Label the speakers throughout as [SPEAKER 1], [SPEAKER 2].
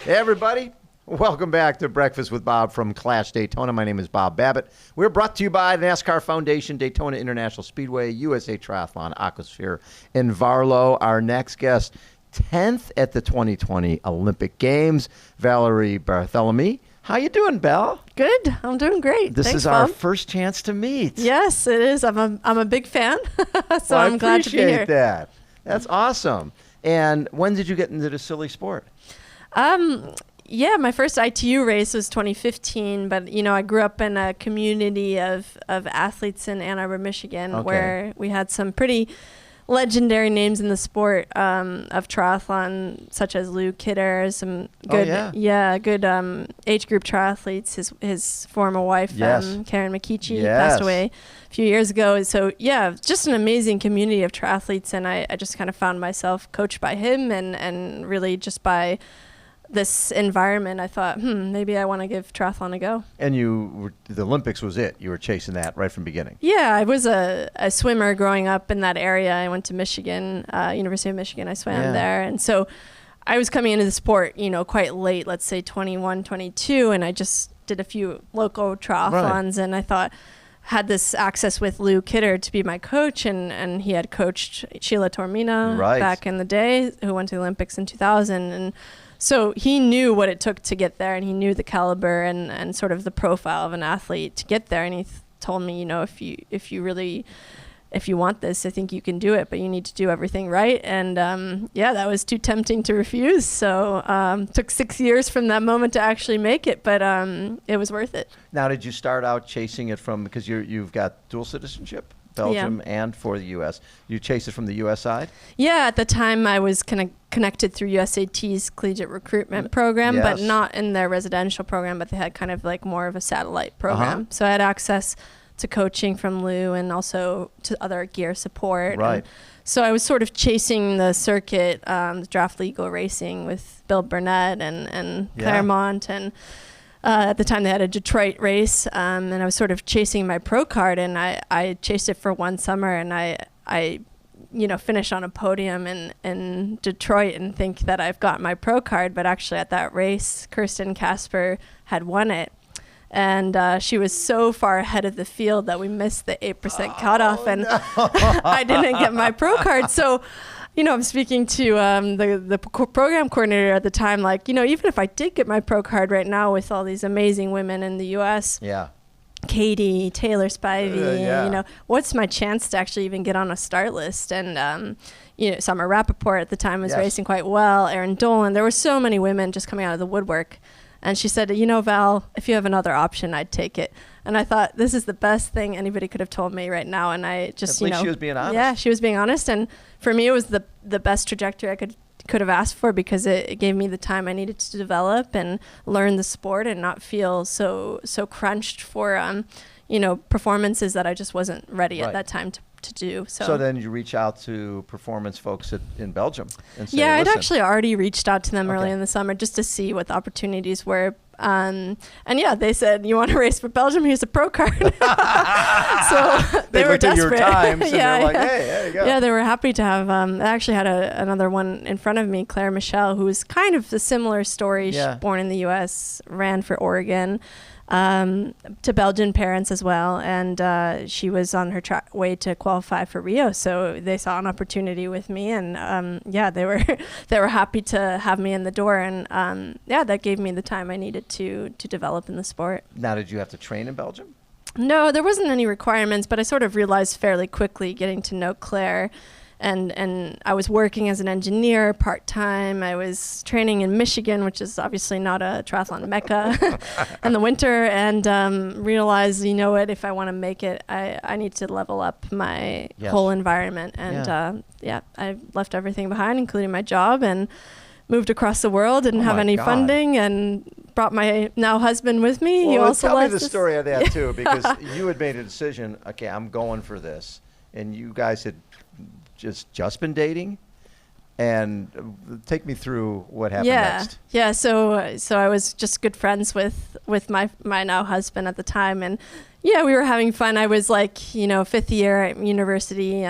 [SPEAKER 1] Hey, everybody. Welcome back to Breakfast with Bob from CLASH Daytona. My name is Bob Babbitt. We're brought to you by the NASCAR Foundation, Daytona International Speedway, USA Triathlon, Aquasphere, and Varlo. Our next guest, 10th at the 2020 Olympic Games, Valerie Barthelemy. How you doing, Belle?
[SPEAKER 2] Good. I'm doing great.
[SPEAKER 1] This
[SPEAKER 2] Thanks,
[SPEAKER 1] is our
[SPEAKER 2] Bob.
[SPEAKER 1] first chance to meet.
[SPEAKER 2] Yes, it is. I'm a big fan, so I'm glad to be here.
[SPEAKER 1] I appreciate that. That's awesome. And when did you get into the silly sport?
[SPEAKER 2] Yeah, my first ITU race was 2015, but I grew up in a community of athletes in Ann Arbor, Michigan, where we had some pretty legendary names in the sport of triathlon, such as Lou Kidder, some good, good age group triathletes. His former wife, Karen McKeechee, passed away a few years ago. So just an amazing community of triathletes, and I just kind of found myself coached by him, and really just by this environment, I thought, maybe I want to give triathlon a go.
[SPEAKER 1] And the Olympics was it. You were chasing that right from the beginning.
[SPEAKER 2] Yeah, I was a swimmer growing up in that area. I went to Michigan, University of Michigan. I swam there. And so I was coming into the sport, quite late, let's say 21, 22. And I just did a few local triathlons. And I thought, had this access with Lou Kidder to be my coach. And he had coached Sheila Tormina back in the day, who went to the Olympics in 2000. And so he knew what it took to get there, and he knew the caliber and sort of the profile of an athlete to get there. And he told me, if you want this, I think you can do it, but you need to do everything right. And that was too tempting to refuse. So took 6 years from that moment to actually make it, but it was worth it.
[SPEAKER 1] Now, did you start out chasing it because you've got dual citizenship? Belgium and for the U.S. You chase it from the U.S. side? Yeah,
[SPEAKER 2] at the time I was connected through USAT's collegiate recruitment program, but not in their residential program, but they had kind of like more of a satellite program. So I had access to coaching from Lou and also to other gear support.
[SPEAKER 1] Right.
[SPEAKER 2] And so I was sort of chasing the circuit, draft legal racing with Bill Burnett and Claremont, and at the time they had a Detroit race, and I was sort of chasing my pro card, and I chased it for one summer, and I finished on a podium in Detroit and think that I've got my pro card, but actually at that race, Kirsten Casper had won it. And she was so far ahead of the field that we missed the 8% cutoff, and I didn't get my pro card. So, I'm speaking to the program coordinator at the time, like, even if I did get my pro card right now with all these amazing women in the U.S., Katie, Taylor Spivey, what's my chance to actually even get on a start list? And, Summer Rappaport at the time was racing quite well, Erin Dolan. There were so many women just coming out of the woodwork. And she said, Val, if you have another option, I'd take it. And I thought, this is the best thing anybody could have told me right now. And I just,
[SPEAKER 1] At least she was being honest.
[SPEAKER 2] Yeah, she was being honest. And for me, it was the best trajectory I could have asked for, because it gave me the time I needed to develop and learn the sport and not feel so crunched for, performances that I just wasn't ready at that time to do. So
[SPEAKER 1] then you reach out to performance folks in Belgium and say,
[SPEAKER 2] I'd actually already reached out to them early in the summer just to see what the opportunities were. And they said, you want to race for Belgium? Here's a pro card. So they were
[SPEAKER 1] looked at
[SPEAKER 2] desperate.
[SPEAKER 1] your times and they're like, hey, there you go.
[SPEAKER 2] Yeah, they were happy to have, I actually had another one in front of me, Claire Michelle, who was kind of a similar story. She's born in the U.S., ran for Oregon, to Belgian parents as well, and she was on her way to qualify for Rio, so they saw an opportunity with me, and they were happy to have me in the door, and that gave me the time I needed to develop in the sport.
[SPEAKER 1] Now, did you have to train in Belgium?
[SPEAKER 2] No, there wasn't any requirements, but I sort of realized fairly quickly, getting to know Claire, and I was working as an engineer part-time. I was training in Michigan, which is obviously not a triathlon mecca in the winter, and realized, if I want to make it, I need to level up my whole environment. And I left everything behind, including my job, and moved across the world, didn't have any funding, and brought my now husband with me.
[SPEAKER 1] Well, tell me the story of that too, because you had made a decision, okay, I'm going for this, and you guys had just been dating, and take me through what happened next.
[SPEAKER 2] Yeah. So I was just good friends with my now husband at the time, and we were having fun. I was like, fifth year at university,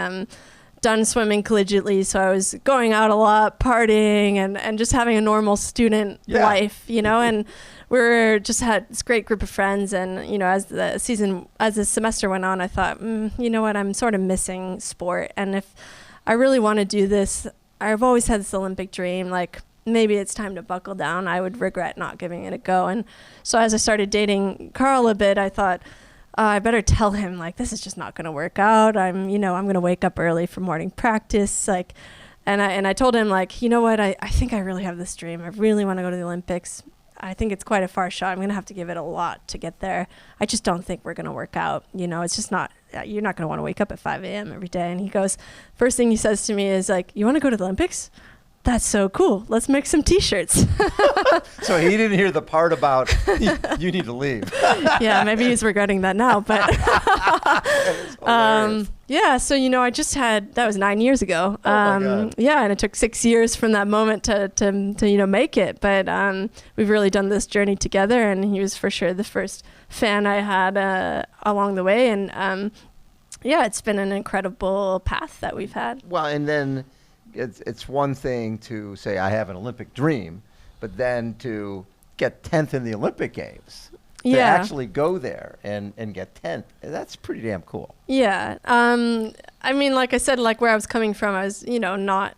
[SPEAKER 2] done swimming collegiately, so I was going out a lot, partying, and just having a normal student life, you know, and we just had this great group of friends. And, you know, as the semester went on, I thought, you know what, I'm sort of missing sport. And if I really want to do this, I've always had this Olympic dream, like, maybe it's time to buckle down. I would regret not giving it a go. And so as I started dating Carl a bit, I thought, I better tell him, like, this is just not going to work out. I'm going to wake up early for morning practice. Like, and I told him, like, you know what, I think I really have this dream. I really want to go to the Olympics. I think it's quite a far shot. I'm going to have to give it a lot to get there. I just don't think we're going to work out. You know, it's just not, you're not going to want to wake up at 5 a.m. every day. And he goes, first thing he says to me is like, you want to go to the Olympics? That's so cool. Let's make some T-shirts.
[SPEAKER 1] So he didn't hear the part about you need to leave.
[SPEAKER 2] Yeah, maybe he's regretting that now. But yeah, so, you know, I just had, that was 9 years ago.
[SPEAKER 1] Oh my God.
[SPEAKER 2] Yeah, and it took 6 years from that moment to you know, make it. But we've really done this journey together, and he was for sure the first fan I had along the way. And yeah, it's been an incredible path that we've had.
[SPEAKER 1] Well, and then it's one thing to say I have an Olympic dream, but then to get 10th in the Olympic Games, to actually go there and get 10th, that's pretty damn cool.
[SPEAKER 2] Yeah. I mean, like I said, like where I was coming from, I was, you know, not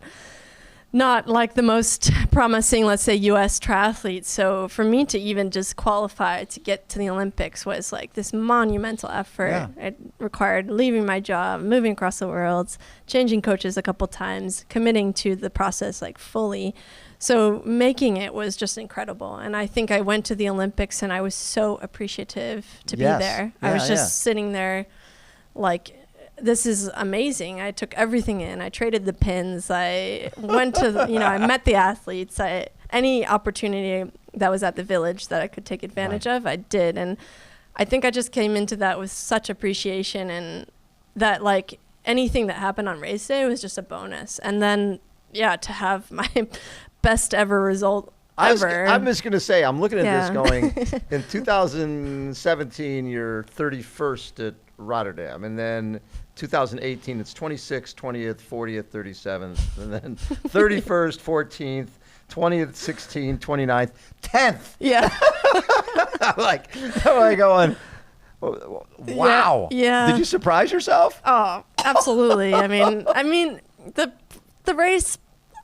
[SPEAKER 2] like the most promising, let's say, U.S. triathlete. So for me to even just qualify to get to the Olympics was like this monumental effort.
[SPEAKER 1] Yeah.
[SPEAKER 2] It required leaving my job, moving across the world, changing coaches a couple times, committing to the process like fully. So making it was just incredible. And I think I went to the Olympics and I was so appreciative to be there. I was just sitting there like, this is amazing. I took everything in. I traded the pins. I went to, you know, I met the athletes. Any opportunity that was at the village that I could take advantage of, I did. And I think I just came into that with such appreciation, and that like anything that happened on race day was just a bonus. And then, yeah, to have my best ever result ever.
[SPEAKER 1] I'm just going to say, I'm looking at this going, in 2017, you're 31st at Rotterdam, and then 2018 it's 26th, 20th, 40th, 37th, and then 31st, 14th, 20th, 16th, 29th, 10th.
[SPEAKER 2] Yeah.
[SPEAKER 1] like going, wow.
[SPEAKER 2] Yeah.
[SPEAKER 1] Did you surprise yourself?
[SPEAKER 2] Oh, absolutely. I mean the race,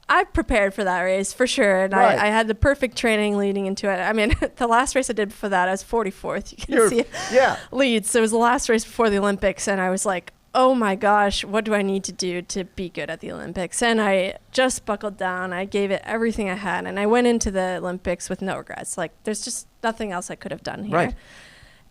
[SPEAKER 2] I prepared for that race for sure, and I had the perfect training leading into it. I mean, the last race I did before that, I was 44th. You can see it. Leeds. So it was the last race before the Olympics, and I was like, oh my gosh, what do I need to do to be good at the Olympics? And I just buckled down. I gave it everything I had, and I went into the Olympics with no regrets. Like, there's just nothing else I could have done here.
[SPEAKER 1] Right.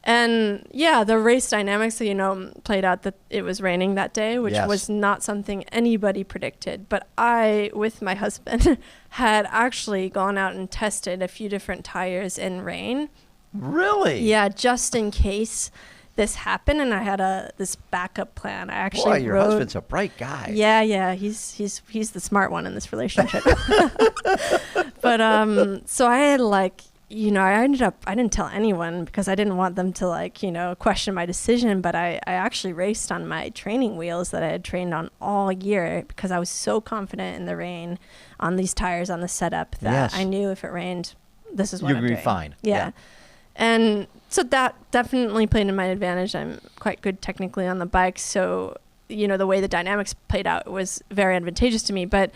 [SPEAKER 2] And yeah, the race dynamics, you know, played out that it was raining that day, which was not something anybody predicted. But I, with my husband, had actually gone out and tested a few different tires in rain.
[SPEAKER 1] Really?
[SPEAKER 2] Yeah, just in case this happened, and I had this backup plan. I actually
[SPEAKER 1] your husband's a bright guy.
[SPEAKER 2] Yeah, he's the smart one in this relationship. But so I had like, you know, I didn't tell anyone because I didn't want them to like, you know, question my decision, but I actually raced on my training wheels that I had trained on all year because I was so confident in the rain on these tires on the setup that I knew if it rained, this is what I'm doing.
[SPEAKER 1] You'd be fine.
[SPEAKER 2] Yeah. And so that definitely played in my advantage. I'm quite good technically on the bike, so, you know, the way the dynamics played out was very advantageous to me. But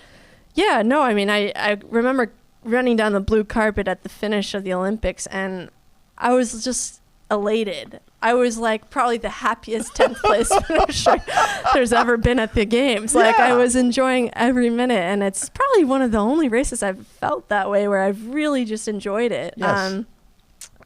[SPEAKER 2] yeah, no, I mean, I remember running down the blue carpet at the finish of the Olympics, and I was just elated. I was like probably the happiest 10th place finisher there's ever been at the games. Like, I was enjoying every minute, and it's probably one of the only races I've felt that way where I've really just enjoyed it.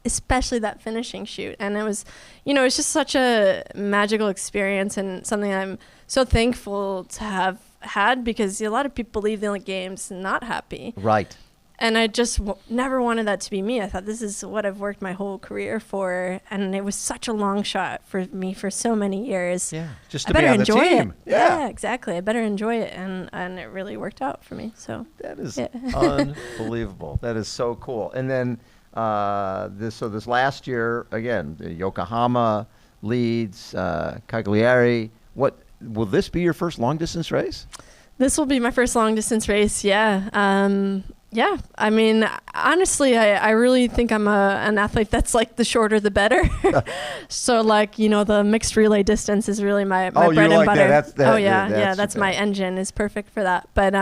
[SPEAKER 2] Especially that finishing shoot. And it was, you know, it's just such a magical experience and something I'm so thankful to have had, because a lot of people leave the games not happy.
[SPEAKER 1] Right.
[SPEAKER 2] And I just never wanted that to be me. I thought, this is what I've worked my whole career for. And it was such a long shot for me for so many years.
[SPEAKER 1] Yeah, just to be on the team.
[SPEAKER 2] Yeah, exactly. I better enjoy it. And it really worked out for me. So
[SPEAKER 1] that is unbelievable. That is so cool. And then this last year, again, Yokohama, Leeds, Cagliari, will this be your first long distance race?
[SPEAKER 2] This will be my first long distance race. Yeah. Yeah. I mean, honestly, I really think I'm an athlete that's like the shorter the better. So like, the mixed relay distance is really my bread and butter. That's my engine is perfect for that. But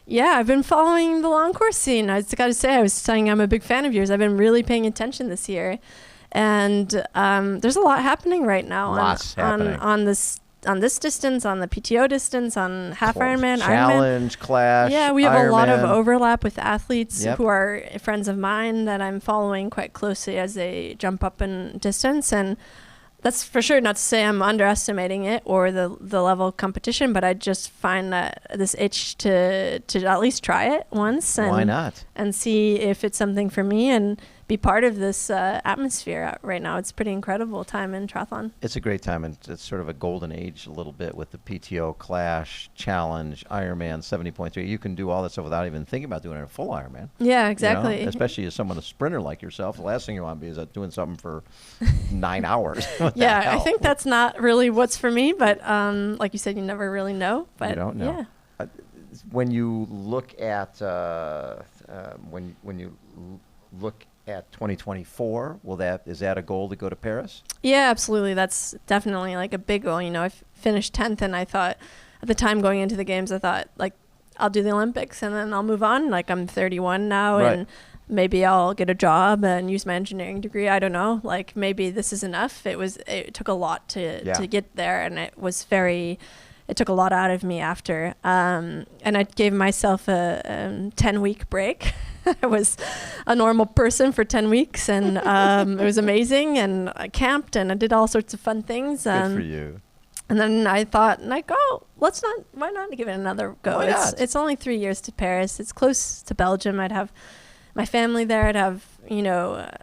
[SPEAKER 2] yeah, I've been following the long course scene. I just got to say, I was saying I'm a big fan of yours. I've been really paying attention this year. And there's a lot happening right now on this distance, on the PTO distance, on half Ironman,
[SPEAKER 1] Challenge, Clash.
[SPEAKER 2] Yeah, we have
[SPEAKER 1] Ironman.
[SPEAKER 2] A lot of overlap with athletes who are friends of mine that I'm following quite closely as they jump up in distance. And that's for sure not to say I'm underestimating it or the level of competition, but I just find that this itch to at least try it once. And,
[SPEAKER 1] why not?
[SPEAKER 2] And see if it's something for me and be part of this atmosphere right now. It's pretty incredible time in triathlon.
[SPEAKER 1] It's a great time, and it's sort of a golden age a little bit with the PTO, Clash, Challenge, Ironman, 70.3. You can do all that stuff without even thinking about doing a full Ironman.
[SPEAKER 2] Yeah, exactly.
[SPEAKER 1] Especially as someone, a sprinter like yourself, the last thing you want to be is doing something for 9 hours.
[SPEAKER 2] Yeah, I think that's not really what's for me, but like you said, you never really know. But
[SPEAKER 1] you don't know.
[SPEAKER 2] Yeah.
[SPEAKER 1] When you look at look at 2024, is that a goal to go to Paris?
[SPEAKER 2] Yeah, absolutely. That's definitely like a big goal. I finished 10th, and I thought at the time going into the games, I thought like I'll do the Olympics and then I'll move on. Like I'm 31 now, right. And maybe I'll get a job and use my engineering degree. I don't know. Like maybe this is enough. It took a lot to get there, and it took a lot out of me after. And I gave myself a 10-week break. I was a normal person for 10 weeks, and it was amazing. And I camped, and I did all sorts of fun things.
[SPEAKER 1] Good for you.
[SPEAKER 2] And then I thought, why not give it another go? It's only 3 years to Paris. It's close to Belgium. I'd have my family there. I'd have,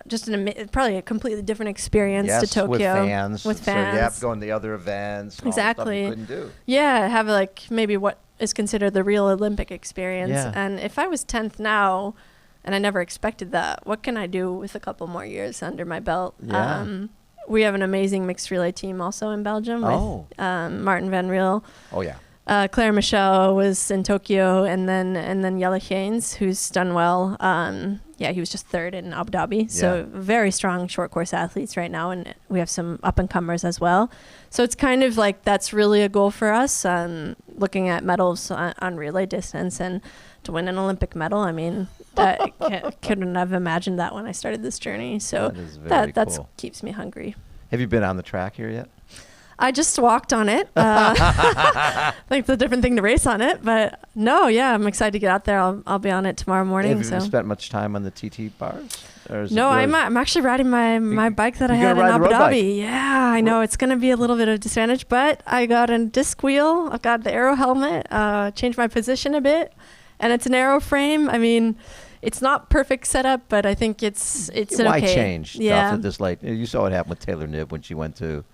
[SPEAKER 2] just probably a completely different experience to Tokyo. With fans.
[SPEAKER 1] So, going to the other events.
[SPEAKER 2] Exactly.
[SPEAKER 1] All the stuff you couldn't do.
[SPEAKER 2] Yeah, have like maybe what is considered the real Olympic experience. Yeah. And if I was 10th now, and I never expected that, what can I do with a couple more years under my belt?
[SPEAKER 1] Yeah.
[SPEAKER 2] We have an amazing mixed relay team also in Belgium with Martin Van Riel.
[SPEAKER 1] Oh, yeah.
[SPEAKER 2] Claire Michel was in Tokyo, and then Jelle Geens, who's done well. He was just third in Abu Dhabi. So very strong short course athletes right now, and we have some up-and-comers as well. So it's kind of like that's really a goal for us, looking at medals on relay distance and to win an Olympic medal. I mean, I couldn't have imagined that when I started this journey. So that keeps me hungry.
[SPEAKER 1] Have you been on the track here yet?
[SPEAKER 2] I just walked on it. I think it's a different thing to race on it, but I'm excited to get out there. I'll be on it tomorrow morning.
[SPEAKER 1] Have you spent much time on the TT bars?
[SPEAKER 2] No, I'm actually riding my bike that I had in Abu Dhabi. Bike. Yeah, I know it's going to be a little bit of a disadvantage, but I got a disc wheel. I got the aero helmet, changed my position a bit, and it's an aero frame. I mean, it's not perfect setup, but I think it's okay.
[SPEAKER 1] Why change stuff at this late? You saw what happened with Taylor Knibb when she went to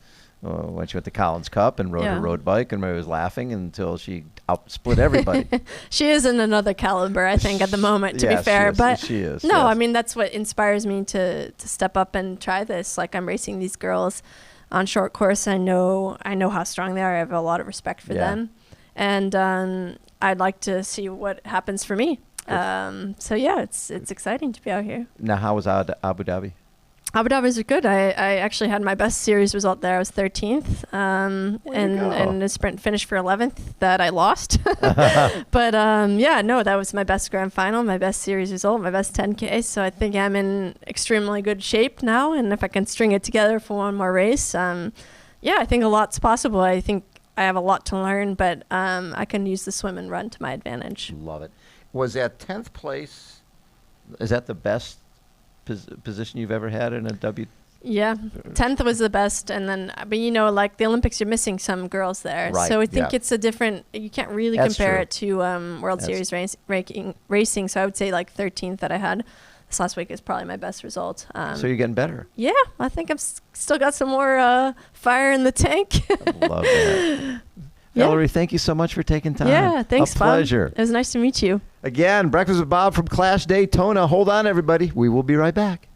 [SPEAKER 1] Collins Cup and rode her road bike, and everybody was laughing until she outsplit everybody.
[SPEAKER 2] She is in another caliber, I think, at the moment, to be fair.
[SPEAKER 1] She is.
[SPEAKER 2] No, I mean, that's what inspires me to step up and try this. Like, I'm racing these girls on short course. I know how strong they are. I have a lot of respect for them. And I'd like to see what happens for me. It's exciting to be out here.
[SPEAKER 1] Now, how was Abu Dhabi?
[SPEAKER 2] Abu Dhabi's good. I actually had my best series result there. I was 13th, and the sprint finished for 11th that I lost. But that was my best grand final, my best series result, my best 10K. So I think I'm in extremely good shape now. And if I can string it together for one more race, I think a lot's possible. I think I have a lot to learn, but I can use the swim and run to my advantage.
[SPEAKER 1] Love it. Was that 10th place, is that the best position you've ever had in a W?
[SPEAKER 2] Yeah, 10th was the best, and then like the Olympics, you're missing some girls there,
[SPEAKER 1] right.
[SPEAKER 2] So I think it's a different. You can't really compare it to World Series racing. So I would say like 13th that I had this last week is probably my best result.
[SPEAKER 1] So you're getting better.
[SPEAKER 2] Yeah, I think I've still got some more fire in the tank.
[SPEAKER 1] I love that. Valerie, thank you so much for taking time.
[SPEAKER 2] Yeah, thanks,
[SPEAKER 1] Bob. A pleasure.
[SPEAKER 2] It was nice to meet you.
[SPEAKER 1] Again, Breakfast with Bob from CLASH Daytona. Hold on, everybody. We will be right back.